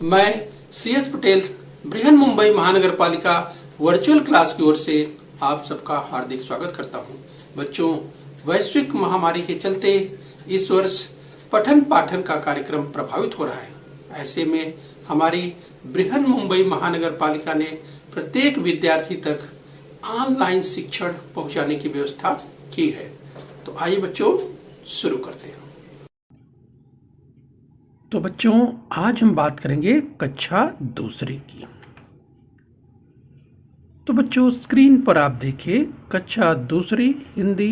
मैं CS पटेल बृहन मुंबई महानगर पालिका वर्चुअल क्लास की ओर से आप सबका हार्दिक स्वागत करता हूं। बच्चों, वैश्विक महामारी के चलते इस वर्ष पठन पाठन का कार्यक्रम प्रभावित हो रहा है। ऐसे में हमारी बृहन मुंबई महानगर पालिका ने प्रत्येक विद्यार्थी तक ऑनलाइन शिक्षण पहुंचाने की व्यवस्था की है। तो आइए बच्चों शुरू करते हैं। तो बच्चों, आज हम बात करेंगे कक्षा दूसरी की। तो बच्चों, स्क्रीन पर आप देखिए कक्षा दूसरी हिंदी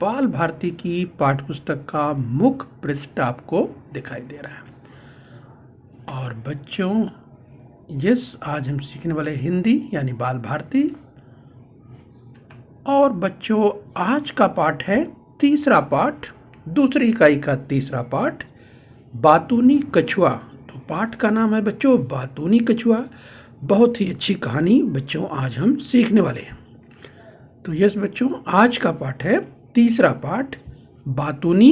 बाल भारती की पाठ्यपुस्तक का मुख्य पृष्ठ आपको दिखाई दे रहा है। और बच्चों, आज हम सीखने वाले हिंदी यानी बाल भारती। और बच्चों, आज का पाठ है तीसरा पाठ, दूसरी इकाई का तीसरा पाठ, बातूनी कछुआ। तो पाठ का नाम है बच्चों बातूनी कछुआ। बहुत ही अच्छी कहानी बच्चों आज हम सीखने वाले हैं। तो यस बच्चों, आज का पाठ है तीसरा पाठ, बातूनी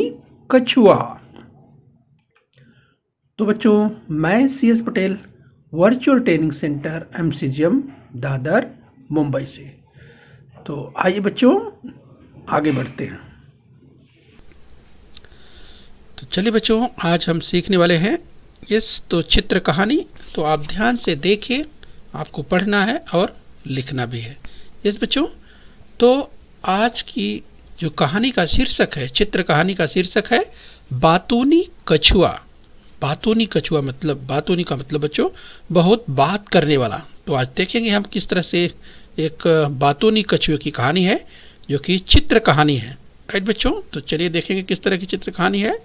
कछुआ। तो बच्चों, मैं CS Patel virtual training centre MCGM Dadar Mumbai से। तो आइए बच्चों आगे बढ़ते हैं। तो चलिए बच्चों, आज हम सीखने वाले हैं तो चित्र कहानी। तो आप ध्यान से देखिए, आपको पढ़ना है और लिखना भी है। बच्चों, तो आज की जो कहानी का शीर्षक है, चित्र कहानी का शीर्षक है बातूनी कछुआ। बातूनी कछुआ मतलब, बातूनी का मतलब बच्चों बहुत बात करने वाला। तो आज देखेंगे हम किस तरह से एक बातूनी कछुए की कहानी है जो कि चित्र कहानी है। राइट बच्चों, तो चलिए देखेंगे किस तरह की चित्र कहानी है।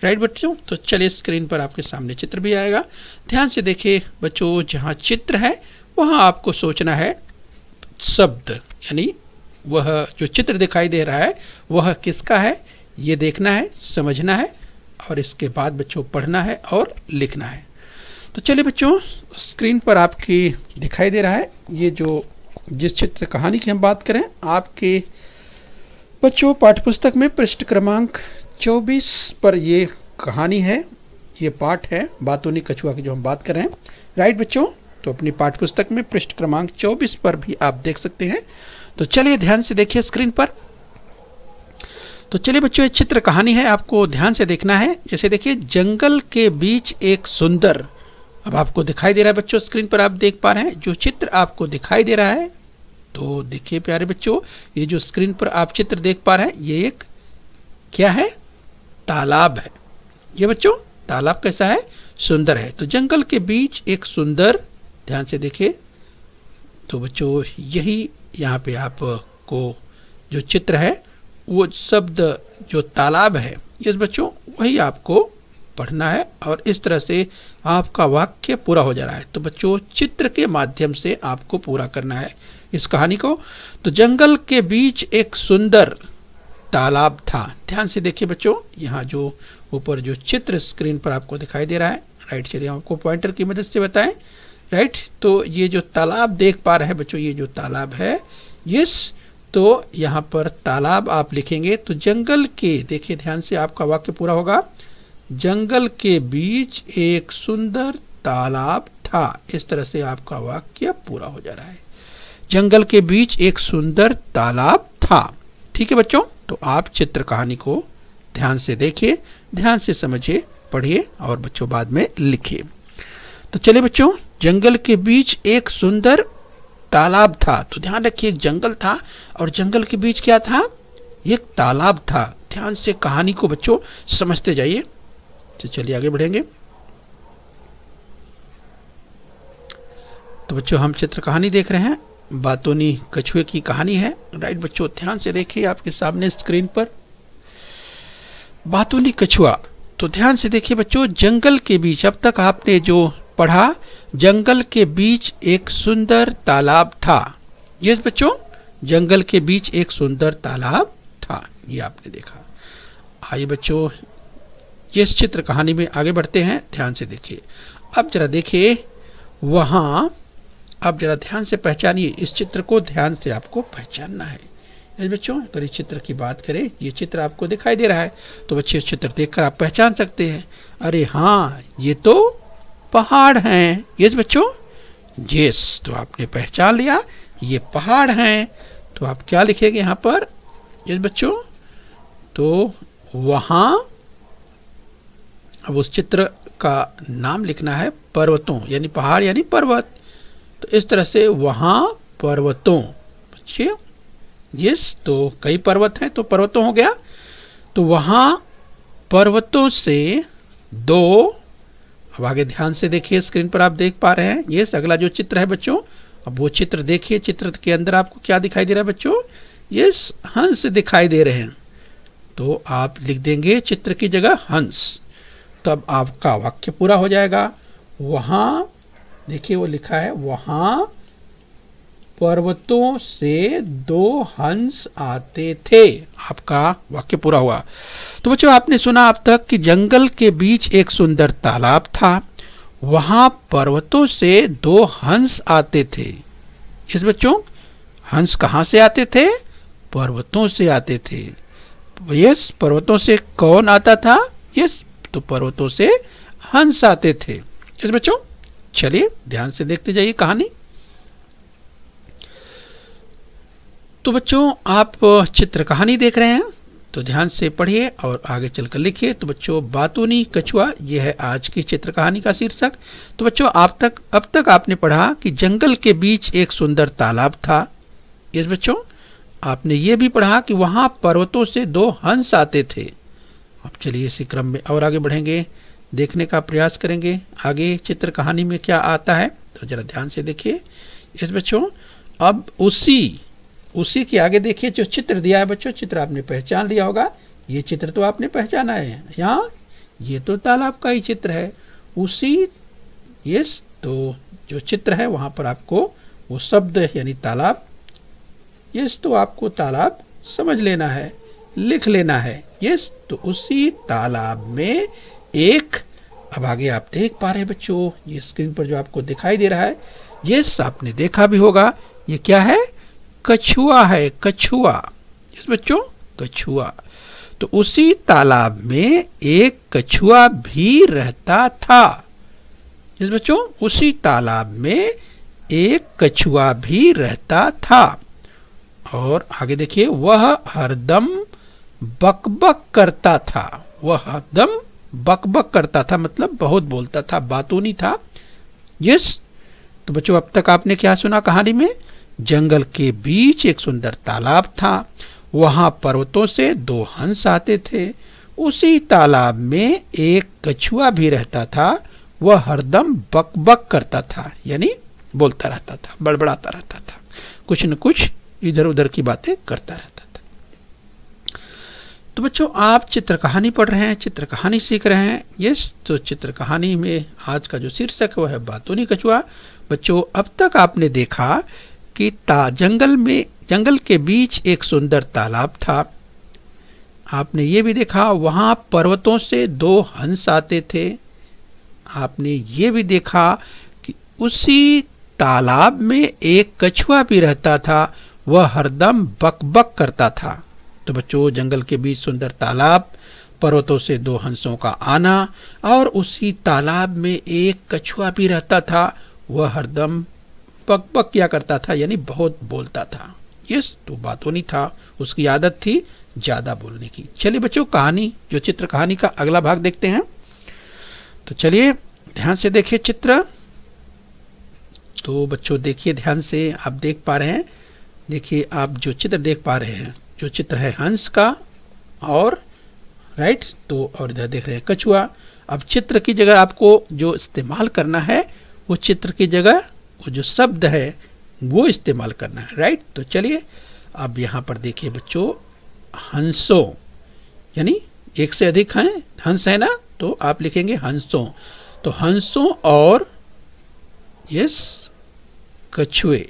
राइट बच्चों, तो चलिए स्क्रीन पर आपके सामने चित्र भी आएगा। ध्यान से देखिए बच्चों, जहाँ चित्र है वहाँ आपको सोचना है शब्द, यानी वह जो चित्र दिखाई दे रहा है वह किसका है, ये देखना है, समझना है और इसके बाद बच्चों पढ़ना है और लिखना है। तो चलिए बच्चों, स्क्रीन पर आपकी दिखाई दे रहा है ये जिस चित्र कहानी की हम बात करें, आपके बच्चों पाठ्यपुस्तक में पृष्ठ क्रमांक 24 पर ये कहानी है, ये पाठ है बातूनी कछुआ की जो हम बात कर रहे हैं। राइट बच्चों, तो अपनी पाठ्यपुस्तक में पृष्ठ क्रमांक 24 पर भी आप देख सकते हैं। तो चलिए ध्यान से देखिए स्क्रीन पर। तो चलिए बच्चों, ये चित्र कहानी है, आपको ध्यान से देखना है। जैसे देखिए, जंगल के बीच एक सुंदर, अब आपको दिखाई दे रहा है बच्चों, स्क्रीन पर आप देख पा रहे हैं जो चित्र आपको दिखाई दे रहा है। तो देखिए प्यारे बच्चों, ये जो स्क्रीन पर आप चित्र देख पा रहे हैं ये एक क्या है, तालाब है। ये बच्चों तालाब कैसा है, सुंदर है। तो जंगल के बीच एक सुंदर, ध्यान से देखिए। तो बच्चों यही यहाँ पे आपको जो चित्र है वो शब्द जो तालाब है, इस बच्चों वही आपको पढ़ना है और इस तरह से आपका वाक्य पूरा हो जा रहा है। तो बच्चों चित्र के माध्यम से आपको पूरा करना है इस कहानी को। तो जंगल के बीच एक सुंदर तालाब था। ध्यान से देखिए बच्चों, यहाँ जो ऊपर जो चित्र स्क्रीन पर आपको दिखाई दे रहा है, राइट, चलिए आपको पॉइंटर की मदद से बताएं। राइट, तो ये जो तालाब देख पा रहे हैं बच्चों, ये जो तालाब है, यस, तो यहाँ पर तालाब आप लिखेंगे तो जंगल के, देखिए ध्यान से आपका वाक्य पूरा होगा, जंगल के बीच एक सुंदर तालाब था। इस तरह से आपका वाक्य पूरा हो जा रहा है, जंगल के बीच एक सुंदर तालाब था। ठीक है बच्चों, तो आप चित्र कहानी को ध्यान से देखिए, ध्यान से समझिए, पढ़िए और बच्चों बाद में लिखिए। तो चलिए बच्चों, जंगल के बीच एक सुंदर तालाब था। तो ध्यान रखिए, एक जंगल था और जंगल के बीच क्या था, एक तालाब था। ध्यान से कहानी को बच्चों समझते जाइए। तो चलिए आगे बढ़ेंगे। तो बच्चों हम चित्र कहानी देख रहे हैं, बातूनी कछुए की कहानी है। राइट बच्चों, ध्यान से देखिए आपके सामने स्क्रीन पर बातूनी कछुआ। तो ध्यान से देखिए बच्चों, जंगल के बीच, अब तक आपने जो पढ़ा, जंगल के बीच एक सुंदर तालाब था। यस बच्चों, जंगल के बीच एक सुंदर तालाब था, ये आपने देखा। आइए बच्चों, इस चित्र कहानी में आगे बढ़ते हैं। ध्यान से देखिए, अब जरा देखिए वहाँ, अब जरा ध्यान से पहचानिए इस चित्र को, ध्यान से आपको पहचानना है। बच्चों अगर इस चित्र की बात करें, ये चित्र आपको दिखाई दे रहा है, तो बच्चे इस चित्र देखकर आप पहचान सकते हैं, अरे हाँ ये तो पहाड़ हैं। यस बच्चों, यस, तो आपने पहचान लिया ये पहाड़ हैं। तो आप क्या लिखेंगे यहाँ पर? यस बच्चों, तो वहाँ अब उस चित्र का नाम लिखना है पर्वतों, यानी पहाड़ यानी पर्वत। तो इस तरह से वहाँ पर्वतों, बच्चे यस, तो कई पर्वत हैं तो पर्वतों हो गया। तो वहाँ पर्वतों से दो, अब आगे ध्यान से देखिए, स्क्रीन पर आप देख पा रहे हैं यस अगला जो चित्र है बच्चों, अब वो चित्र देखिए। चित्र के अंदर आपको क्या दिखाई दे रहा है बच्चों? यस, हंस दिखाई दे रहे हैं। तो आप लिख देंगे चित्र की जगह हंस, तब आपका वाक्य पूरा हो जाएगा। वहाँ देखिए वो लिखा है, वहाँ पर्वतों से दो हंस आते थे। आपका वाक्य पूरा हुआ। तो बच्चों आपने सुना अब तक कि जंगल के बीच एक सुंदर तालाब था, वहाँ पर्वतों से दो हंस आते थे। इस बच्चों, हंस कहाँ से आते थे? पर्वतों से आते थे। यस, पर्वतों से कौन आता था? यस, तो पर्वतों से हंस आते थे। इस बच्चों, चलिए ध्यान से देखते जाइए कहानी। तो बच्चों आप चित्र कहानी देख रहे हैं, तो ध्यान से पढ़िए और आगे चलकर लिखिए। तो बच्चों बातूनी कछुआ, ये है आज की चित्र कहानी का शीर्षक। तो बच्चों अब तक आपने पढ़ा कि जंगल के बीच एक सुंदर तालाब था। इस बच्चों आपने ये भी पढ़ा कि वहां पर्वतों से दो हंस आते थे। अब चलिए इसी क्रम में और आगे बढ़ेंगे, देखने का प्रयास करेंगे आगे चित्र कहानी में क्या आता है। तो जरा ध्यान से देखिए। इस बच्चों अब उसी के आगे देखिए जो चित्र दिया है बच्चों, चित्र आपने पहचान लिया होगा। ये चित्र तो आपने पहचाना है, यहाँ ये तो तालाब का ही चित्र है। उसी यस, तो जो चित्र है वहां पर आपको वो शब्द यानी तालाब, यस, तो आपको तालाब समझ लेना है, लिख लेना है। यस, तो उसी तालाब में एक, अब आगे आप देख पा रहे हैं बच्चों, ये स्क्रीन पर जो आपको दिखाई दे रहा है, यस आपने देखा भी होगा, ये क्या है? कछुआ है, कछुआ। यस बच्चों, कछुआ। तो उसी तालाब में एक कछुआ भी रहता था। यस बच्चों, उसी तालाब में एक कछुआ भी रहता था। और आगे देखिए, वह हरदम बकबक करता था। वह हरदम बकबक करता था, मतलब बहुत बोलता था, बातूनी था। यस, तो बच्चों अब तक आपने क्या सुना कहानी में? जंगल के बीच एक सुंदर तालाब था, वहां पर्वतों से दो हंस आते थे। उसी तालाब में एक कछुआ भी रहता था, वह हरदम बकबक करता था, यानी बोलता रहता था, बड़बड़ाता रहता था, कुछ न कुछ इधर उधर की बातें करता रहता था। तो बच्चों आप चित्र कहानी पढ़ रहे हैं, चित्र कहानी सीख रहे हैं। यस, तो चित्र कहानी में आज का जो शीर्षक है वह है बातूनी कछुआ। बच्चों अब तक आपने देखा कि जंगल के बीच एक सुंदर तालाब था। आपने ये भी देखा वहां पर्वतों से दो हंस आते थे। आपने ये भी देखा कि उसी तालाब में एक कछुआ भी रहता था, वह हरदम बकबक करता था। तो बच्चों जंगल के बीच सुंदर तालाब, पर्वतों से दो हंसों का आना, और उसी तालाब में एक कछुआ भी रहता था, वह हरदम बकबक किया करता था, यानी बहुत बोलता था। यस, तो बातूनी था, उसकी आदत थी ज्यादा बोलने की। चलिए बच्चों कहानी, जो चित्र कहानी का अगला भाग देखते हैं। तो चलिए ध्यान से देखिए चित्र। तो बच्चों देखिए ध्यान से, आप देख पा रहे हैं, देखिए आप जो चित्र देख पा रहे हैं, जो चित्र है हंस का, और राइट, तो और इधर देख रहे हैं कछुआ। अब चित्र की जगह आपको जो इस्तेमाल करना है, वो चित्र की जगह वो जो शब्द है वो इस्तेमाल करना है, राइट। तो चलिए अब यहाँ पर देखिए बच्चों, हंसों, यानी एक से अधिक हैं, हंस है ना, तो आप लिखेंगे हंसों। तो हंसों और यस कछुए,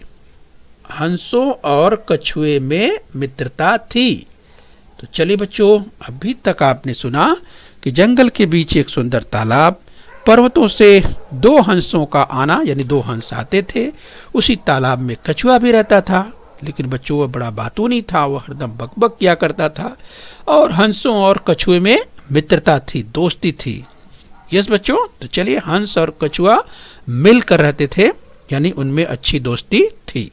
हंसों और कछुए में मित्रता थी। तो चलिए बच्चों, अभी तक आपने सुना कि जंगल के बीच एक सुंदर तालाब, पर्वतों से दो हंसों का आना, यानी दो हंस आते थे। उसी तालाब में कछुआ भी रहता था, लेकिन बच्चों वह बड़ा बातूनी था, वह हरदम बकबक किया करता था। और हंसों और कछुए में मित्रता थी, दोस्ती थी। यस बच्चों, तो चलिए, हंस और कछुआ मिलकर रहते थे, यानी उनमें अच्छी दोस्ती थी।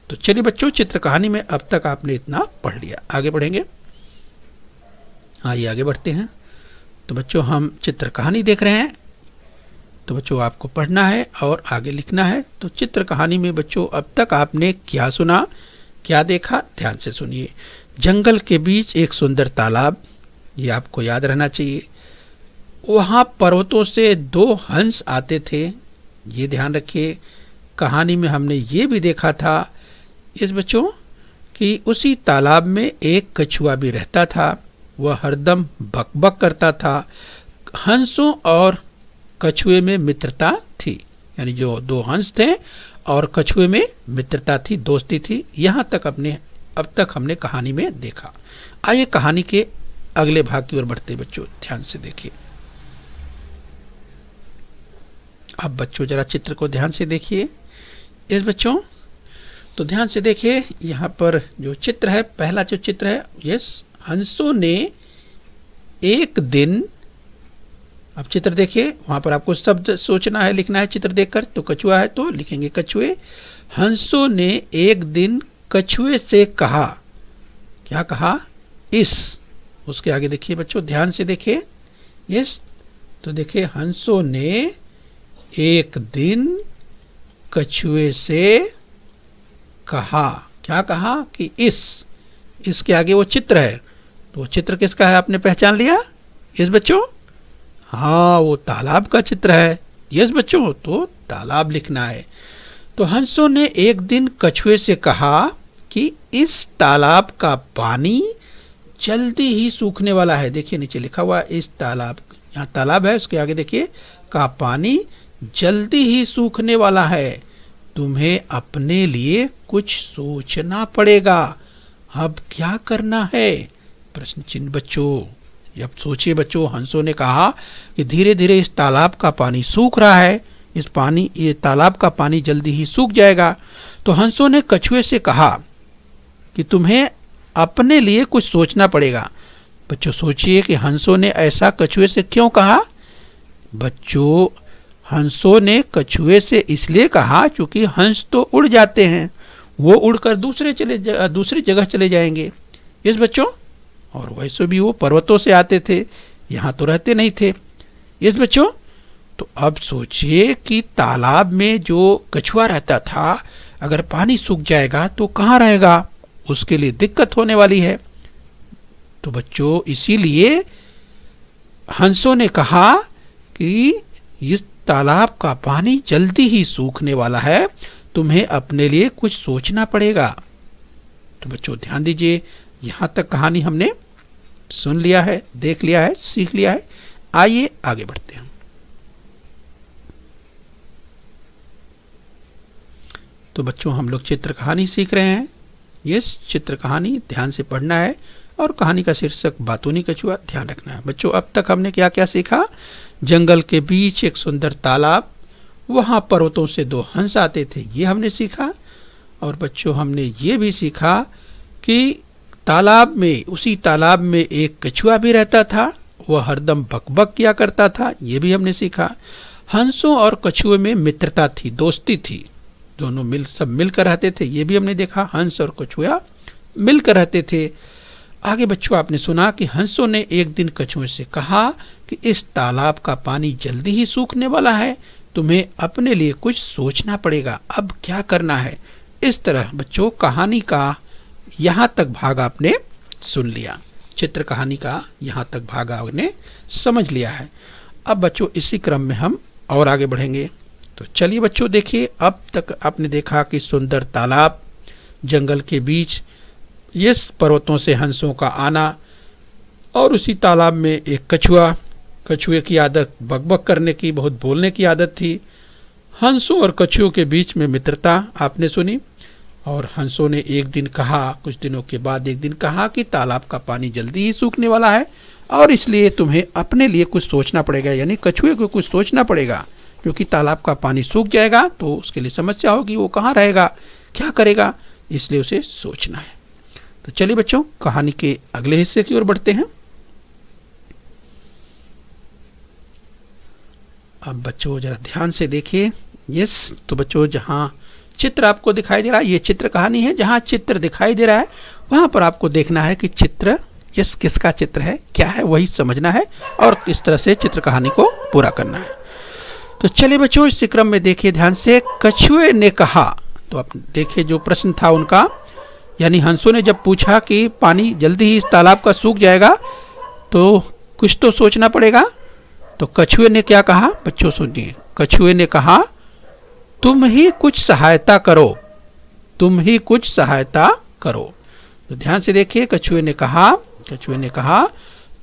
तो चलिए बच्चों, चित्र कहानी में अब तक आपने इतना पढ़ लिया, आगे बढ़ेंगे। आइए आगे बढ़ते हैं। तो बच्चों, हम चित्र कहानी देख रहे हैं। तो बच्चों, आपको पढ़ना है और आगे लिखना है। तो चित्र कहानी में बच्चों, अब तक आपने क्या सुना, क्या देखा, ध्यान से सुनिए। जंगल के बीच एक सुंदर तालाब, ये आपको याद रहना चाहिए। वहाँ पर्वतों से 2 हंस आते थे, ये ध्यान रखिए। कहानी में हमने ये भी देखा था इस बच्चों कि उसी तालाब में एक कछुआ भी रहता था, वह हरदम बकबक करता था। हंसों और कछुए में मित्रता थी, यानी जो 2 हंस थे और कछुए में मित्रता थी, दोस्ती थी। यहाँ तक अब तक हमने कहानी में देखा। आइए कहानी के अगले भाग की ओर बढ़ते बच्चों, ध्यान से देखिए। अब बच्चों जरा चित्र को ध्यान से देखिए। इस बच्चों, तो ध्यान से देखिए, यहाँ पर जो चित्र है, पहला जो चित्र है, यस, हंसों ने एक दिन, अब चित्र देखिए, वहां पर आपको शब्द सोचना है, लिखना है चित्र देखकर। तो कछुआ है तो लिखेंगे कछुए। हंसों ने एक दिन कछुए से कहा, क्या कहा, इस, उसके आगे देखिए बच्चों, ध्यान से देखिए। यस, तो देखिए, हंसों ने एक दिन कछुए से कहा, क्या कहा, कि इसके आगे वो चित्र है। तो वो चित्र किसका है, आपने पहचान लिया इस बच्चों? हाँ, वो तालाब का चित्र है। यस बच्चों, तो तालाब लिखना है। तो हंसों ने एक दिन कछुए से कहा कि इस तालाब का पानी जल्दी ही सूखने वाला है। देखिए नीचे लिखा हुआ है, इस तालाब, यहाँ तालाब है, उसके आगे देखिए, का पानी जल्दी ही सूखने वाला है, तुम्हें अपने लिए कुछ सोचना पड़ेगा। अब क्या करना है, प्रश्न चिन्ह बच्चों। अब सोचिए बच्चों, हंसों ने कहा कि धीरे धीरे इस तालाब का पानी सूख रहा है, ये तालाब का पानी जल्दी ही सूख जाएगा। तो हंसों ने कछुए से कहा कि तुम्हें अपने लिए कुछ सोचना पड़ेगा। बच्चों सोचिए कि हंसों ने ऐसा कछुए से क्यों कहा। बच्चों, हंसों ने कछुए से इसलिए कहा क्योंकि हंस तो उड़ जाते हैं, वो उड़कर दूसरी जगह चले जाएंगे। इस बच्चों, और वैसे भी वो पर्वतों से आते थे, यहाँ तो रहते नहीं थे। इस बच्चों, तो अब सोचिए कि तालाब में जो कछुआ रहता था, अगर पानी सूख जाएगा तो कहाँ रहेगा, उसके लिए दिक्कत होने वाली है। तो बच्चों, इसीलिए हंसों ने कहा कि इस तालाब का पानी जल्दी ही सूखने वाला है, तुम्हें अपने लिए कुछ सोचना पड़ेगा। तो बच्चों ध्यान दीजिए, यहाँ तक कहानी हमने सुन लिया है, देख लिया है, सीख लिया है। आइए आगे बढ़ते हैं। तो बच्चों, हम लोग चित्र कहानी सीख रहे हैं। यस, चित्र कहानी ध्यान से पढ़ना है और कहानी का शीर्षक बातूनी कछुआ ध्यान रखना है। बच्चों, अब तक हमने क्या क्या सीखा। जंगल के बीच एक सुंदर तालाब, वहां पर्वतों से 2 हंस आते थे, ये हमने सीखा। और बच्चों, हमने ये भी सीखा कि उसी तालाब में एक कछुआ भी रहता था, वह हरदम बकबक किया करता था, ये भी हमने सीखा। हंसों और कछुए में मित्रता थी, दोस्ती थी, दोनों सब मिलकर रहते थे, ये भी हमने देखा। हंस और कछुआ मिलकर रहते थे। आगे बच्चों, आपने सुना कि हंसों ने एक दिन कछुए से कहा कि इस तालाब का पानी जल्दी ही सूखने वाला है, तुम्हें अपने लिए कुछ सोचना पड़ेगा। अब क्या करना है। इस तरह बच्चों, कहानी का यहाँ तक भाग आपने सुन लिया, चित्र कहानी का यहाँ तक भाग आपने समझ लिया है। अब बच्चों, इसी क्रम में हम और आगे बढ़ेंगे। तो चलिए बच्चों, देखिए, अब तक आपने देखा कि सुंदर तालाब, जंगल के बीच, ये पर्वतों से हंसों का आना, और उसी तालाब में एक कछुए की आदत बकबक करने की, बहुत बोलने की आदत थी। हंसों और कछुओं के बीच में मित्रता आपने सुनी। और हंसों ने एक दिन कहा, कुछ दिनों के बाद एक दिन कहा कि तालाब का पानी जल्दी ही सूखने वाला है और इसलिए तुम्हें अपने लिए कुछ सोचना पड़ेगा, यानी कछुए को कुछ सोचना पड़ेगा, क्योंकि तालाब का पानी सूख जाएगा तो उसके लिए समस्या होगी, वो कहाँ रहेगा, क्या करेगा, इसलिए उसे सोचना है। तो चलिए बच्चों, कहानी के अगले हिस्से की ओर बढ़ते हैं। अब बच्चों जरा ध्यान से देखिए। यस, तो बच्चों जहाँ चित्र आपको दिखाई दे रहा है, ये चित्र कहानी है। जहाँ चित्र दिखाई दे रहा है वहाँ पर आपको देखना है कि चित्र यस किसका चित्र है, क्या है, वही समझना है और इस तरह से चित्र कहानी को पूरा करना है। तो चलिए बच्चों इस क्रम में देखिए ध्यान से। कछुए ने कहा, तो आप देखिए जो प्रश्न था उनका, यानी हंसों ने जब पूछा कि पानी जल्दी ही इस तालाब का सूख जाएगा तो कुछ तो सोचना पड़ेगा। तो कछुए ने क्या कहा बच्चों सुनिए। कछुए ने कहा तुम ही कुछ सहायता करो, तुम ही कुछ सहायता करो। तो ध्यान से देखिए, कछुए ने कहा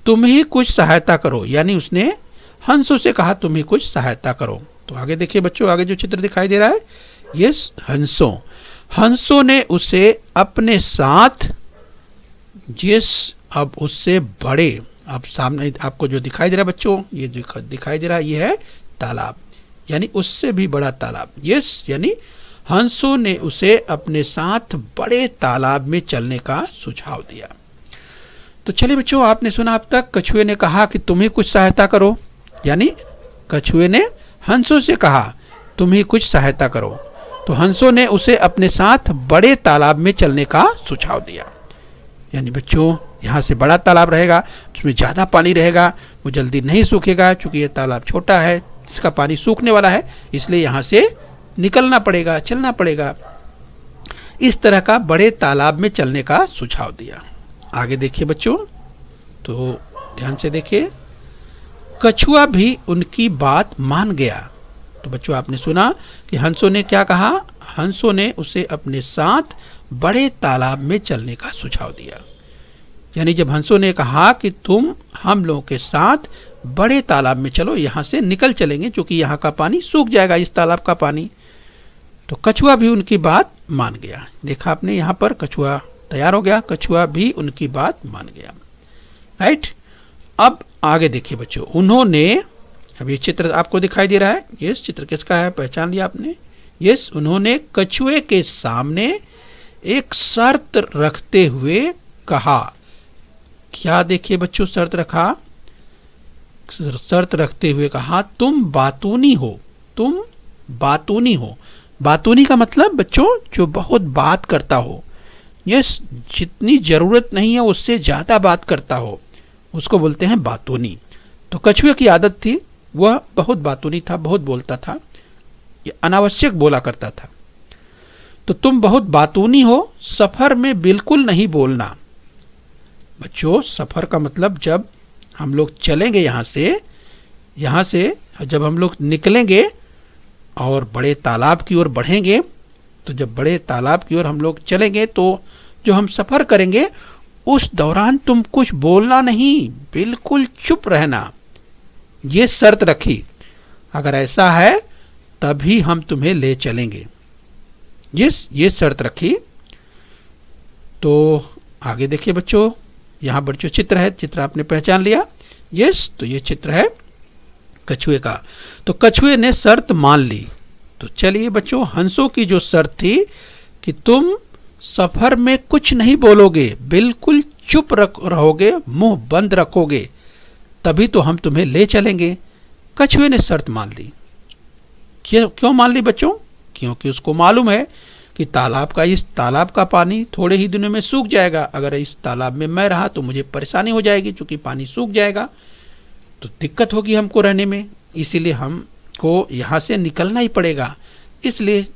तुम ही कुछ सहायता करो, यानी उसने हंसों से कहा तुम ही कुछ सहायता करो। तो आगे देखिए बच्चों, आगे जो चित्र दिखाई दे रहा है, यस हंसों ने उसे अपने साथ, जिस अब उससे बड़े, अब सामने आपको जो दिखाई दे रहा है बच्चों, ये जो दिखाई दे रहा है ये है तालाब, यानी उससे भी बड़ा तालाब। यस, यानी हंसों ने उसे अपने साथ बड़े तालाब में चलने का सुझाव दिया। तो चलिए बच्चों, आपने सुना अब तक कछुए ने कहा कि तुम ही कुछ सहायता करो, यानी कछुए ने हंसों से कहा तुम ही कुछ सहायता करो। तो हंसों ने उसे अपने साथ बड़े तालाब में चलने का सुझाव दिया, यानी बच्चों यहाँ से बड़ा तालाब रहेगा, उसमें ज़्यादा पानी रहेगा, वो जल्दी नहीं सूखेगा क्योंकि ये तालाब छोटा है, इसका पानी सूखने वाला है, इसलिए यहाँ से निकलना पड़ेगा, चलना पड़ेगा। इस तरह का बड़े तालाब में चलने का सुझाव दिया। आगे देखिए बच्चों, तो ध्यान से देखिए। कछुआ भी उनकी बात मान गया। तो बच्चों आपने सुना कि हंसों ने क्या कहा, हंसों ने उसे अपने साथ बड़े तालाब में चलने का सुझाव दिया, यानी जब हंसों ने कहा कि तुम हम लोगों के साथ बड़े तालाब में चलो, यहाँ से निकल चलेंगे क्योंकि यहाँ का पानी सूख जाएगा, इस तालाब का पानी। तो कछुआ भी उनकी बात मान गया। देखा आपने, यहाँ पर कछुआ तैयार हो गया, कछुआ भी उनकी बात मान गया। राइट, अब आगे देखिए बच्चों, उन्होंने, अब ये चित्र आपको दिखाई दे रहा है, ये चित्र किसका है, पहचान लिया आपने। यस, उन्होंने कछुए के सामने एक शर्त रखते हुए कहा। क्या देखिए बच्चों शर्त रखा, शर्त रखते हुए कहा तुम बातूनी हो, तुम बातूनी हो। बातूनी का मतलब बच्चों जो बहुत बात करता हो, यस, जितनी जरूरत नहीं है उससे ज्यादा बात करता हो, उसको बोलते हैं बातूनी। तो कछुए की आदत थी, वह बहुत बातूनी था, बहुत बोलता था, ये अनावश्यक बोला करता था। तो तुम बहुत बातूनी हो, सफर में बिल्कुल नहीं बोलना। बच्चों सफर का मतलब जब हम लोग चलेंगे यहाँ से जब हम लोग निकलेंगे और बड़े तालाब की ओर बढ़ेंगे, तो जब बड़े तालाब की ओर हम लोग चलेंगे तो जो हम सफर करेंगे उस दौरान तुम कुछ बोलना नहीं, बिल्कुल चुप रहना, ये शर्त रखी। अगर ऐसा है तभी हम तुम्हें ले चलेंगे, ये शर्त रखी। तो आगे देखिए बच्चों, यहाँ पर जो चित्र है, चित्र आपने पहचान लिया। यस, तो ये चित्र है कछुए का। तो कछुए ने शर्त मान ली। तो चलिए बच्चों, हंसों की जो शर्त थी कि तुम सफर में कुछ नहीं बोलोगे, बिल्कुल चुप रहोगे, मुंह बंद रखोगे, तभी तो हम तुम्हें ले चलेंगे। कछुए ने शर्त मान ली। क्यों मान ली बच्चों? क्योंकि उसको मालूम है कि इस तालाब का पानी थोड़े ही दिनों में सूख जाएगा। अगर इस तालाब में मैं रहा तो मुझे परेशानी हो जाएगी, क्योंकि पानी सूख जाएगा तो दिक्कत होगी हमको रहने में, इसीलिए हमको यहाँ से निकलना ही पड़ेगा। इसलिए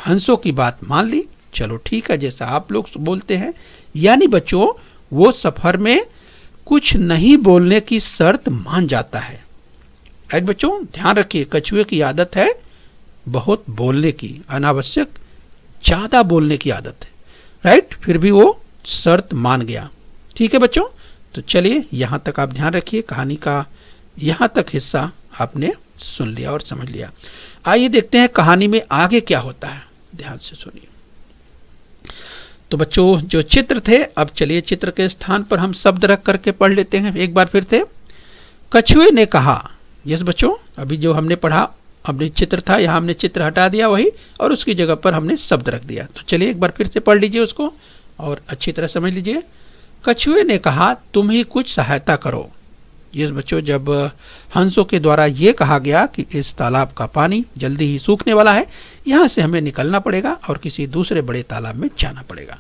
हंसों की बात मान ली, चलो ठीक है जैसा आप लोग बोलते हैं। यानी बच्चों वो सफर में कुछ नहीं बोलने की शर्त मान जाता है। राइट बच्चों, ध्यान रखिए, कछुए की आदत है बहुत बोलने की, अनावश्यक ज्यादा बोलने की आदत है। राइट, फिर भी वो शर्त मान गया। ठीक है बच्चों, तो चलिए यहाँ तक आप ध्यान रखिए, कहानी का यहाँ तक हिस्सा आपने सुन लिया और समझ लिया। आइए देखते हैं कहानी में आगे क्या होता है, ध्यान से सुनिए। तो बच्चों जो चित्र थे, अब चलिए चित्र के स्थान पर हम शब्द रख करके पढ़ लेते हैं एक बार फिर से। कछुए ने कहा, यस बच्चों, अभी जो हमने पढ़ा, अभी चित्र था, यहाँ हमने चित्र हटा दिया वही, और उसकी जगह पर हमने शब्द रख दिया। तो चलिए एक बार फिर से पढ़ लीजिए उसको और अच्छी तरह समझ लीजिए। कछुए ने कहा तुम ही कुछ सहायता करो। यस बच्चों, जब हंसों के द्वारा ये कहा गया कि इस तालाब का पानी जल्दी ही सूखने वाला है, यहाँ से हमें निकलना पड़ेगा और किसी दूसरे बड़े तालाब में जाना पड़ेगा।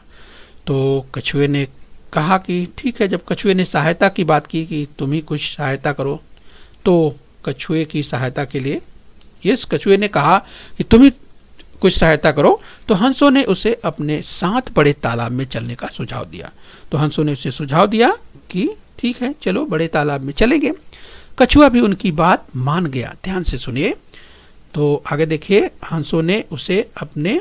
तो कछुए ने कहा कि ठीक है। जब कछुए ने सहायता की बात की कि तुम ही कुछ सहायता करो, तो कछुए की सहायता के लिए यस कछुए ने कहा कि तुम ही कुछ सहायता करो। तो हंसों ने उसे अपने साथ बड़े तालाब में चलने का सुझाव दिया। तो हंसों ने उसे सुझाव दिया कि ठीक है, चलो बड़े तालाब में चलेंगे। कछुआ भी उनकी बात मान गया। ध्यान से सुनिए। तो आगे देखिए, हंसों ने उसे अपने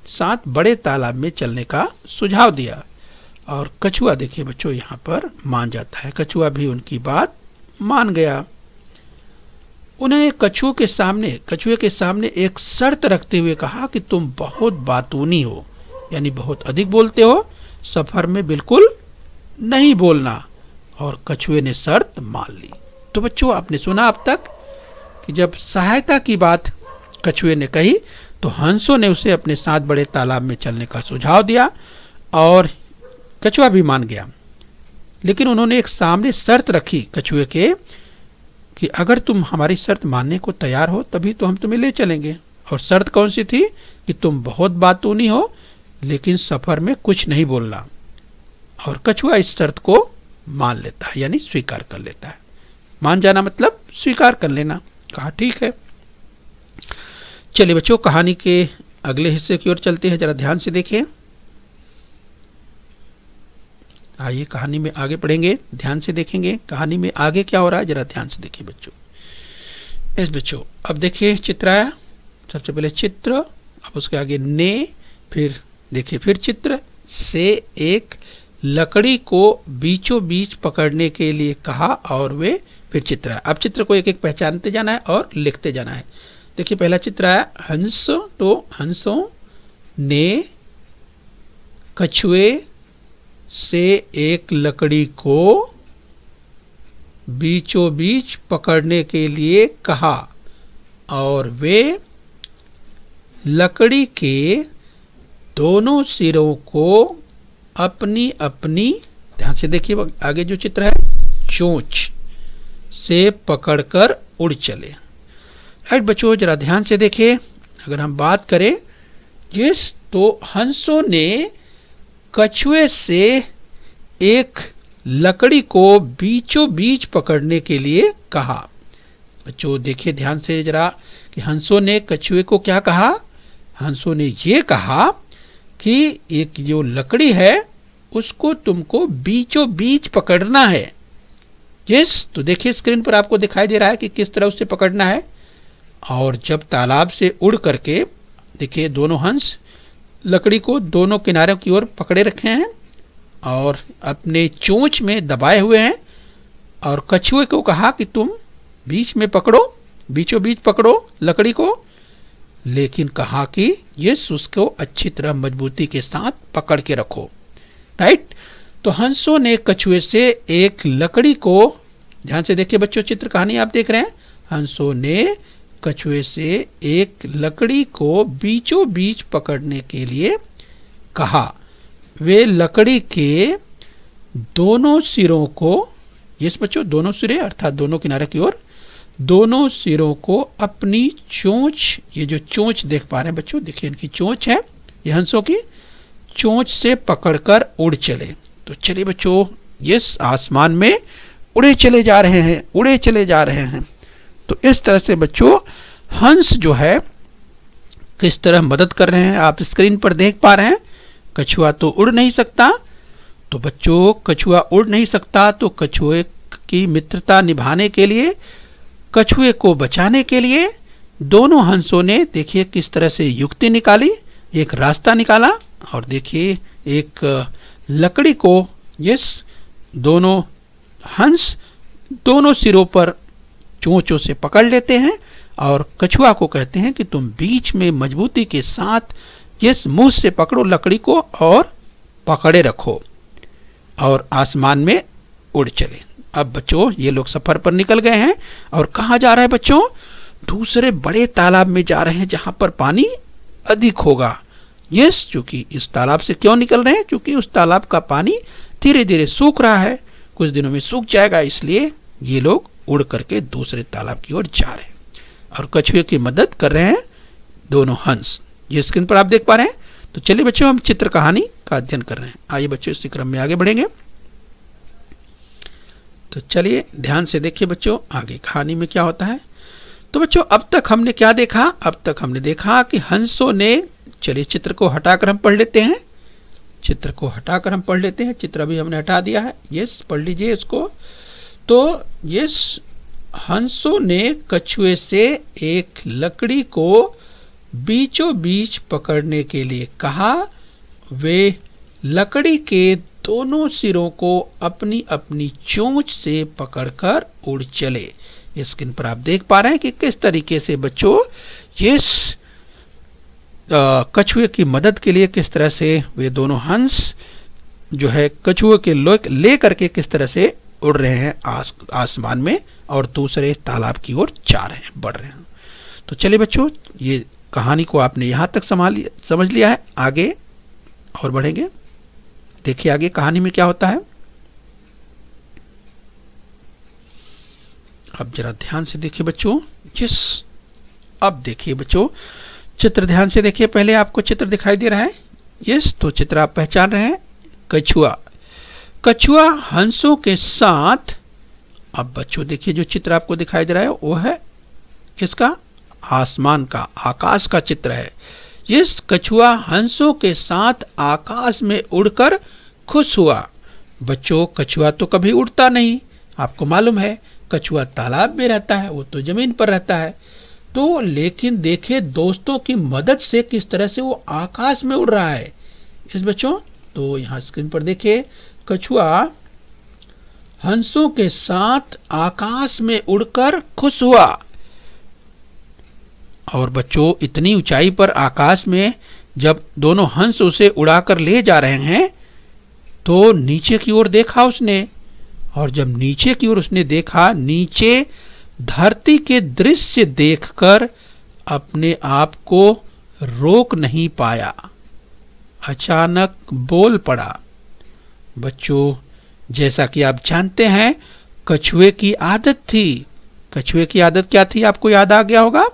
साथ बड़े तालाब में चलने का सुझाव दिया और कछुआ देखिए बच्चों यहाँ पर मान जाता है। कछुआ भी उनकी बात मान गया। उन्होंने कछुए के सामने एक शर्त रखते हुए कहा कि तुम बहुत बातूनी हो, यानी बहुत अधिक बोलते हो, सफर में बिल्कुल नहीं बोलना। और कछुए ने शर्त मान ली। तो बच्चों, आपने सुना अब तक कि जब सहायता की बात कछुए ने कही तो हंसों ने उसे अपने साथ बड़े तालाब में चलने का सुझाव दिया और कछुआ भी मान गया। लेकिन उन्होंने एक सामने शर्त रखी कछुए के कि अगर तुम हमारी शर्त मानने को तैयार हो तभी तो हम तुम्हें ले चलेंगे। और शर्त कौन सी थी? कि तुम बहुत बातूनी हो लेकिन सफर में कुछ नहीं बोलना। और कछुआ इस शर्त को मान लेता है, यानी स्वीकार कर लेता है। मान जाना मतलब स्वीकार कर लेना। कहा ठीक है। चलिए बच्चों, कहानी के अगले हिस्से की ओर चलते हैं। जरा ध्यान से देखिए। आइए कहानी में आगे पढ़ेंगे, ध्यान से देखेंगे कहानी में आगे क्या हो रहा है। जरा ध्यान से देखिए बच्चों। इस बच्चों अब देखिए चित्र आया। सबसे पहले चित्र, अब उसके आगे ने, फिर देखिए फिर चित्र से एक लकड़ी को बीचों बीच पकड़ने के लिए कहा और वे फिर चित्र आया। अब चित्र को एक एक पहचानते जाना है और लिखते जाना है। देखिए पहला चित्र आया हंस। तो हंसों ने कछुए से एक लकड़ी को बीचों बीच पकड़ने के लिए कहा और वे लकड़ी के दोनों सिरों को अपनी अपनी, ध्यान से देखिए आगे जो चित्र है, चोंच से पकड़कर उड़ चले। राइट बच्चों, जरा ध्यान से देखें। अगर हम बात करें जिस, तो हंसों ने कछुए से एक लकड़ी को बीचों बीच पकड़ने के लिए कहा। बच्चों देखिए ध्यान से जरा कि हंसों ने कछुए को क्या कहा। हंसों ने ये कहा कि एक जो लकड़ी है उसको तुमको बीचों बीच पकड़ना है। यस, तो देखिए स्क्रीन पर आपको दिखाई दे रहा है कि किस तरह उससे पकड़ना है। और जब तालाब से उड़ करके देखिए दोनों हंस लकड़ी को दोनों किनारों की ओर पकड़े रखे हैं और अपने चोंच में दबाए हुए हैं। और कछुए को कहा कि तुम बीच में पकड़ो, बीचों बीच पकड़ो लकड़ी को। लेकिन कहा कि यस, उसको अच्छी तरह मजबूती के साथ पकड़ के रखो। राइट, तो हंसों ने कछुए से एक लकड़ी को, ध्यान से देखिए बच्चों चित्र कहानी आप देख रहे हैं। हंसों ने कछुए से एक लकड़ी को बीचों बीच पकड़ने के लिए कहा। वे लकड़ी के दोनों सिरों को, यस बच्चों दोनों सिरे अर्थात दोनों किनारे की ओर, दोनों सिरों को अपनी चोंच, ये जो चोंच देख पा रहे हैं बच्चों, देखिए इनकी चोंच है, ये हंसों की चोंच से पकड़कर उड़ चले। तो चलिए बच्चों, यस आसमान में उड़े चले जा रहे हैं, उड़े चले जा रहे हैं। तो इस तरह से बच्चों हंस जो है किस तरह मदद कर रहे हैं आप स्क्रीन पर देख पा रहे हैं। कछुआ तो उड़ नहीं सकता, तो बच्चों कछुआ उड़ नहीं सकता, तो कछुए की मित्रता निभाने के लिए, कछुए को बचाने के लिए दोनों हंसों ने देखिए किस तरह से युक्ति निकाली, एक रास्ता निकाला। और देखिए एक लकड़ी को, यस दोनों हंस दोनों सिरों पर चोंचों से पकड़ लेते हैं और कछुआ को कहते हैं कि तुम बीच में मजबूती के साथ यस मुंह से पकड़ो लकड़ी को और पकड़े रखो और आसमान में उड़ चले। अब बच्चों ये लोग सफर पर निकल गए हैं और कहाँ जा रहे हैं बच्चों? दूसरे बड़े तालाब में जा रहे हैं जहां पर पानी अधिक होगा। यस, क्योंकि इस तालाब से क्यों निकल रहे हैं? क्योंकि उस तालाब का पानी धीरे धीरे सूख रहा है, कुछ दिनों में सूख जाएगा, इसलिए ये लोग उड़ करके दूसरे तालाब की ओर जा रहे हैं और कछुए की मदद कर रहे हैं दोनों हंस। ये स्क्रीन पर आप देख पा रहे हैं। तो चलिए बच्चों, हम चित्र कहानी का अध्ययन कर रहे हैं। आइए बच्चों, इसी क्रम में आगे बढ़ेंगे। तो चलिए ध्यान से देखिए बच्चों, आगे कहानी में क्या होता है। तो बच्चों, अब तक हमने क्या देखा? अब तक हमने देखा कि हंसों ने, चलिए चित्र को हटाकर हम पढ़ लेते हैं। चित्र को हटाकर हम पढ़ लेते हैं। चित्र अभी हमने हटा दिया है। यस, पढ़ लीजिए इसको। तो यस, हंसों ने कछुए से एक लकड़ी को बीचों बीच पकड़ने के लिए कहा। वे लकड़ी के दोनों सिरों को अपनी अपनी चोंच से पकड़कर उड़ चले। स्क्रीन पर आप देख पा रहे हैं कि किस तरीके से बच्चों इस कछुए की मदद के लिए किस तरह से वे दोनों हंस जो है कछुए के ले करके किस तरह से उड़ रहे हैं आसमान में और दूसरे तालाब की ओर जा रहे हैं, बढ़ रहे हैं। तो चलिए बच्चों, ये कहानी को आपने यहाँ तक समझ लिया है। आगे और बढ़ेंगे। देखिए आगे कहानी में क्या होता है। अब जरा ध्यान से देखिए बच्चों। अब देखिए बच्चों, चित्र ध्यान से देखिए। पहले आपको चित्र दिखाई दे रहा है। यस, तो चित्र आप पहचान रहे हैं, कछुआ। कछुआ हंसों के साथ, अब बच्चों देखिए जो चित्र आपको दिखाई दे रहा है वो है किसका? आसमान का, आकाश का चित्र है। इस कछुआ हंसों के साथ आकाश में उड़कर खुश हुआ। बच्चों, कछुआ तो कभी उड़ता नहीं, आपको मालूम है। कछुआ तालाब में रहता है, वो तो जमीन पर रहता है। तो लेकिन देखे दोस्तों की मदद से किस तरह से वो आकाश में उड़ रहा है। इस बच्चों, तो यहाँ स्क्रीन पर देखिए, कछुआ हंसों के साथ आकाश में उड़कर खुश हुआ। और बच्चों, इतनी ऊंचाई पर आकाश में जब दोनों हंस उसे उड़ाकर ले जा रहे हैं तो नीचे की ओर देखा उसने। और जब नीचे की ओर उसने देखा, नीचे धरती के दृश्य देखकर अपने आप को रोक नहीं पाया, अचानक बोल पड़ा। बच्चों, जैसा कि आप जानते हैं, कछुए की आदत थी। कछुए की आदत क्या थी? आपको याद आ गया होगा,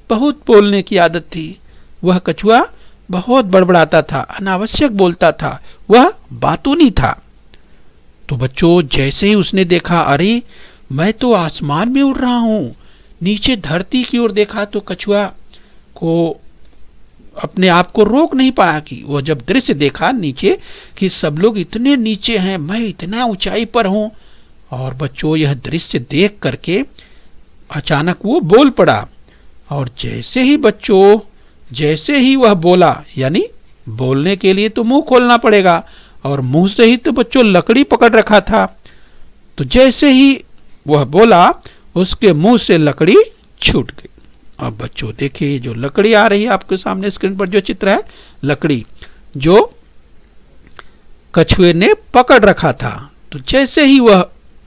बहुत बोलने की आदत थी। वह कछुआ बहुत बड़बड़ाता था, अनावश्यक बोलता था, वह बातूनी था। तो बच्चों, जैसे ही उसने देखा, अरे मैं तो आसमान में उड़ रहा हूं, नीचे धरती की ओर देखा तो कछुआ को अपने आप को रोक नहीं पाया। कि वह जब दृश्य देखा नीचे कि सब लोग इतने नीचे हैं, मैं इतना ऊंचाई पर हूं। और बच्चों, यह दृश्य देख करके अचानक वो बोल पड़ा। और जैसे ही वह बोला, यानी बोलने के लिए तो मुंह खोलना पड़ेगा, और मुंह से ही तो बच्चों लकड़ी पकड़ रखा था। तो जैसे ही वह बोला, उसके मुंह से लकड़ी छूट गई। अब बच्चों देखिए, जो लकड़ी आ रही है आपके सामने स्क्रीन पर, जो चित्र है, लकड़ी जो कछुए ने पकड़ रखा था। तो जैसे ही वह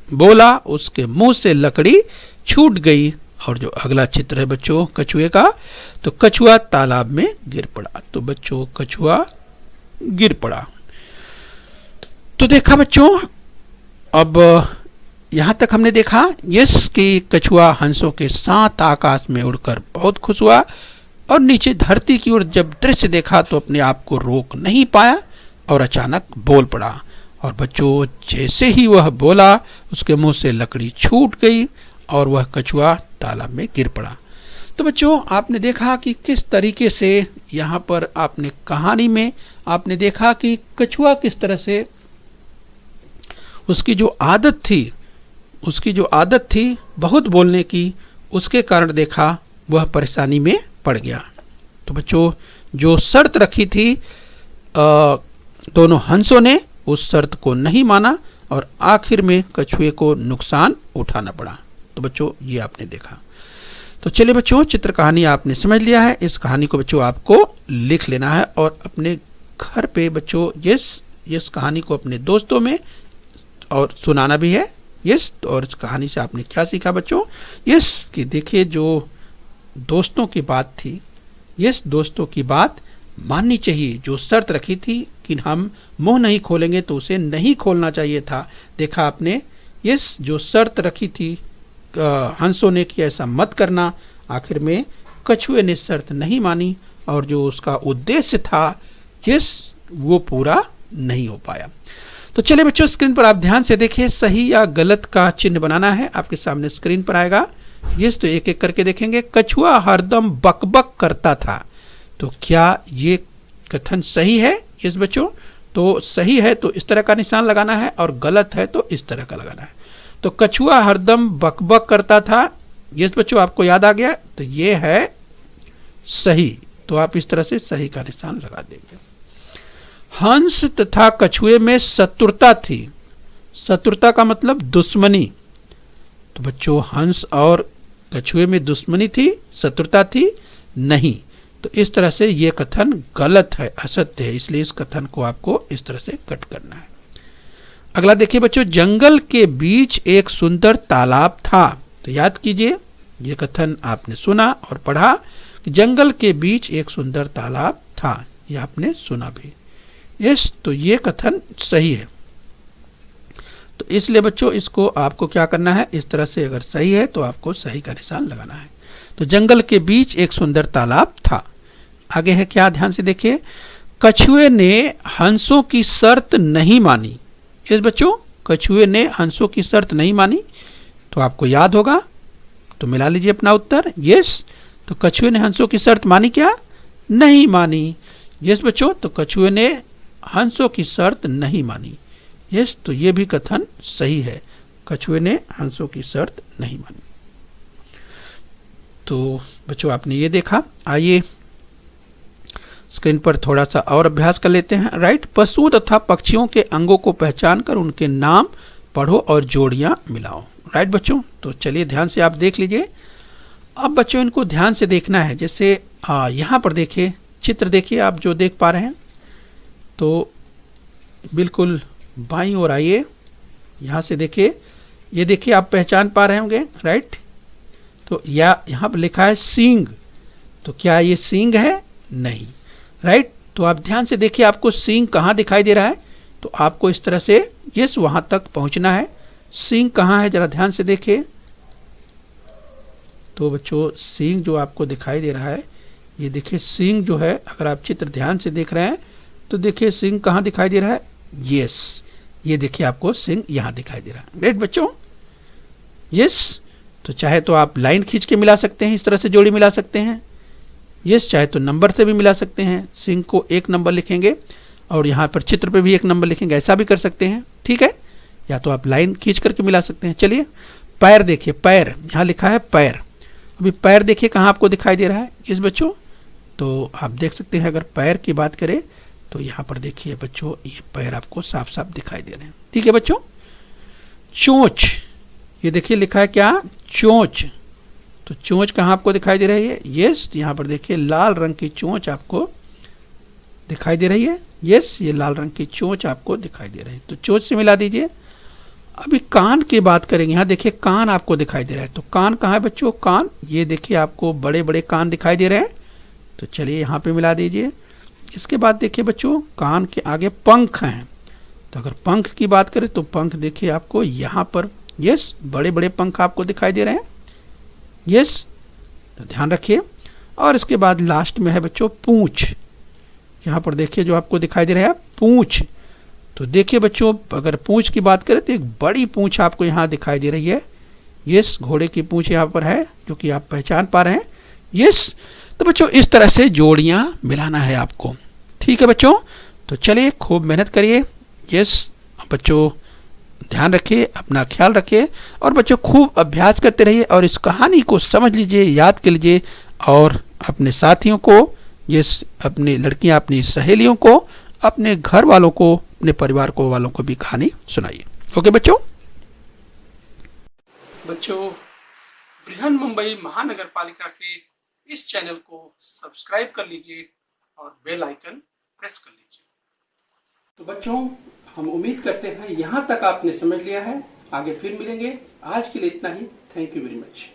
बोला, उसके मुंह से लकड़ी छूट गई। और जो अगला चित्र है बच्चों कछुए का, तो कछुआ तालाब में गिर पड़ा। तो बच्चों, कछुआ गिर पड़ा। तो देखा बच्चों, अब यहां तक हमने देखा यस कि कछुआ हंसों के साथ आकाश में उड़कर बहुत खुश हुआ, और नीचे धरती की ओर जब दृश्य देखा तो अपने आप को रोक नहीं पाया और अचानक बोल पड़ा। और बच्चों, जैसे ही वह बोला, उसके मुंह से लकड़ी छूट गई और वह कछुआ तालाब में गिर पड़ा। तो बच्चों, आपने देखा कि किस तरीके से यहाँ पर आपने कहानी में आपने देखा कि कछुआ किस तरह से उसकी जो आदत थी बहुत बोलने की, उसके कारण देखा वह परेशानी में पड़ गया। तो बच्चों, जो शर्त रखी थी दोनों हंसों ने, उस शर्त को नहीं माना और आखिर में कछुए को नुकसान उठाना पड़ा। तो बच्चों, ये आपने देखा। तो चलिए बच्चों, चित्र कहानी आपने समझ लिया है। इस कहानी को बच्चों आपको लिख लेना है और अपने घर पे बच्चों इस कहानी को अपने दोस्तों में और सुनाना भी है। और इस कहानी से आपने क्या सीखा बच्चों? कि देखिए, जो दोस्तों की बात थी, दोस्तों की बात माननी चाहिए। जो शर्त रखी थी कि हम मुंह नहीं खोलेंगे, तो उसे नहीं खोलना चाहिए था। देखा आपने यस, जो शर्त रखी थी हंसों ने कि ऐसा मत करना, आखिर में कछुए ने शर्त नहीं मानी और जो उसका उद्देश्य था यस वो पूरा नहीं हो पाया। तो चलिए बच्चों, स्क्रीन पर आप ध्यान से देखिए, सही या गलत का चिन्ह बनाना है, आपके सामने स्क्रीन पर आएगा। यस, तो एक एक करके देखेंगे। कछुआ हरदम बकबक करता था, तो क्या ये कथन सही है? यस बच्चों, तो सही है तो इस तरह का निशान लगाना है और गलत है तो इस तरह का लगाना है। तो कछुआ हरदम बकबक करता था, यस बच्चों आपको याद आ गया, तो ये है सही, तो आप इस तरह से सही का निशान लगा देंगे। हंस तथा कछुए में शत्रुता थी, शत्रुता का मतलब दुश्मनी, तो बच्चों हंस और कछुए में दुश्मनी थी, शत्रुता थी नहीं, तो इस तरह से ये कथन गलत है, असत्य है, इसलिए इस कथन को आपको इस तरह से कट करना है। अगला देखिए बच्चों, जंगल के बीच एक सुंदर तालाब था, तो याद कीजिए ये कथन आपने सुना और पढ़ा कि जंगल के बीच एक सुंदर तालाब था, ये आपने सुना भी। यस, तो ये कथन सही है, तो इसलिए बच्चों इसको आपको क्या करना है, इस तरह से अगर सही है तो आपको सही का निशान लगाना है। तो जंगल के बीच एक सुंदर तालाब था। आगे है क्या, ध्यान से देखिए। कछुए ने हंसों की शर्त नहीं मानी, यस बच्चों, कछुए ने हंसों की शर्त नहीं मानी, तो आपको याद होगा, तो मिला लीजिए अपना उत्तर। यस, तो कछुए ने हंसों की शर्त मानी क्या? नहीं मानी। यस बच्चों, तो कछुए ने हंसों की शर्त नहीं मानी। यस, तो ये भी कथन सही है, कछुए ने हंसों की शर्त नहीं मानी। तो बच्चों आपने ये देखा, आइए स्क्रीन पर थोड़ा सा और अभ्यास कर लेते हैं। राइट, पशु तथा पक्षियों के अंगों को पहचान कर उनके नाम पढ़ो और जोड़ियां मिलाओ। राइट बच्चों, तो चलिए ध्यान से आप देख लीजिए। अब बच्चों इनको ध्यान से देखना है, जैसे यहाँ पर देखिए, चित्र देखिए आप जो देख पा रहे हैं, तो बिल्कुल बाईं ओर आइए, यहाँ से देखिए, ये देखिए आप पहचान पा रहे होंगे। राइट, तो यहाँ पर लिखा है सींग, तो क्या ये सींग है? नहीं। राइट, तो आप ध्यान से देखिए, आपको सींग कहाँ दिखाई दे रहा है, तो आपको इस तरह से यस वहाँ तक पहुँचना है। सींग कहाँ है, जरा ध्यान से देखिए। तो बच्चों सींग जो आपको दिखाई दे रहा है, ये देखिए सींग जो है, अगर आप चित्र ध्यान से देख रहे हैं तो देखिए सींग कहाँ दिखाई दे रहा है। यस, ये देखिए आपको सींग यहाँ दिखाई दे रहा है। राइट बच्चों, यस, तो चाहे तो आप लाइन खींच के मिला सकते हैं, इस तरह से जोड़ी मिला सकते हैं। यस, चाहे तो नंबर से भी मिला सकते हैं, सींग को 1 नंबर लिखेंगे और यहाँ पर चित्र पे भी 1 नंबर लिखेंगे, ऐसा भी कर सकते हैं। ठीक है, या तो आप लाइन खींच करके मिला सकते हैं। चलिए पैर देखिए, पैर यहाँ लिखा है पैर, अभी पैर देखिए कहाँ आपको दिखाई दे रहा है। इस बच्चों, तो आप देख सकते हैं, अगर पैर की बात करें तो यहाँ पर देखिए बच्चों, ये पैर आपको साफ साफ दिखाई दे रहे हैं। ठीक है बच्चों, चोंच, ये देखिए लिखा है क्या? चोंच, तो चोंच कहाँ आपको दिखाई दे रही है? यस, यहाँ पर देखिए लाल रंग की चोंच आपको दिखाई दे रही है। यस, ये लाल रंग की चोंच आपको दिखाई दे रही है, तो चोंच से मिला दीजिए। अभी कान की बात करेंगे, यहाँ देखिए कान आपको दिखाई दे रहा है, तो कान कहाँ है बच्चों? कान, ये देखिए आपको बड़े बड़े कान दिखाई दे रहे हैं, तो चलिए यहाँ पे मिला दीजिए। इसके बाद देखिए बच्चों, कान के आगे पंख हैं, तो अगर पंख की बात करें तो पंख देखिए आपको यहाँ पर, यस, बड़े बड़े पंख आपको दिखाई दे रहे हैं। यस, तो ध्यान रखिए। और इसके बाद लास्ट में है बच्चों पूंछ, यहाँ पर देखिए जो आपको दिखाई दे रहा है पूंछ, तो देखिए बच्चों अगर पूंछ की बात करें तो एक बड़ी पूंछ आपको यहाँ दिखाई दे रही है। यस, घोड़े की पूंछ यहाँ पर है, जो कि आप पहचान पा रहे हैं। यस, तो बच्चों इस तरह से जोड़ियाँ मिलाना है आपको। ठीक है बच्चों, तो चलिए खूब मेहनत करिए। यस बच्चों, ध्यान रखिए, अपना ख्याल रखिए और बच्चों खूब अभ्यास करते रहिए और इस कहानी को समझ लीजिए, याद कर लीजिए और अपने साथियों को, यस, अपनी लड़कियां, अपनी सहेलियों को, अपने घर वालों को, अपने परिवार को वालों को भी कहानी सुनाइए। ओके बच्चों। बच्चों, बृहन मुंबई महानगर पालिका के इस चैनल को सब्सक्राइब कर लीजिए और बेल आइकन प्रेस कर लीजिए। तो बच्चों हम उम्मीद करते हैं यहाँ तक आपने समझ लिया है। आगे फिर मिलेंगे, आज के लिए इतना ही। Thank you very much.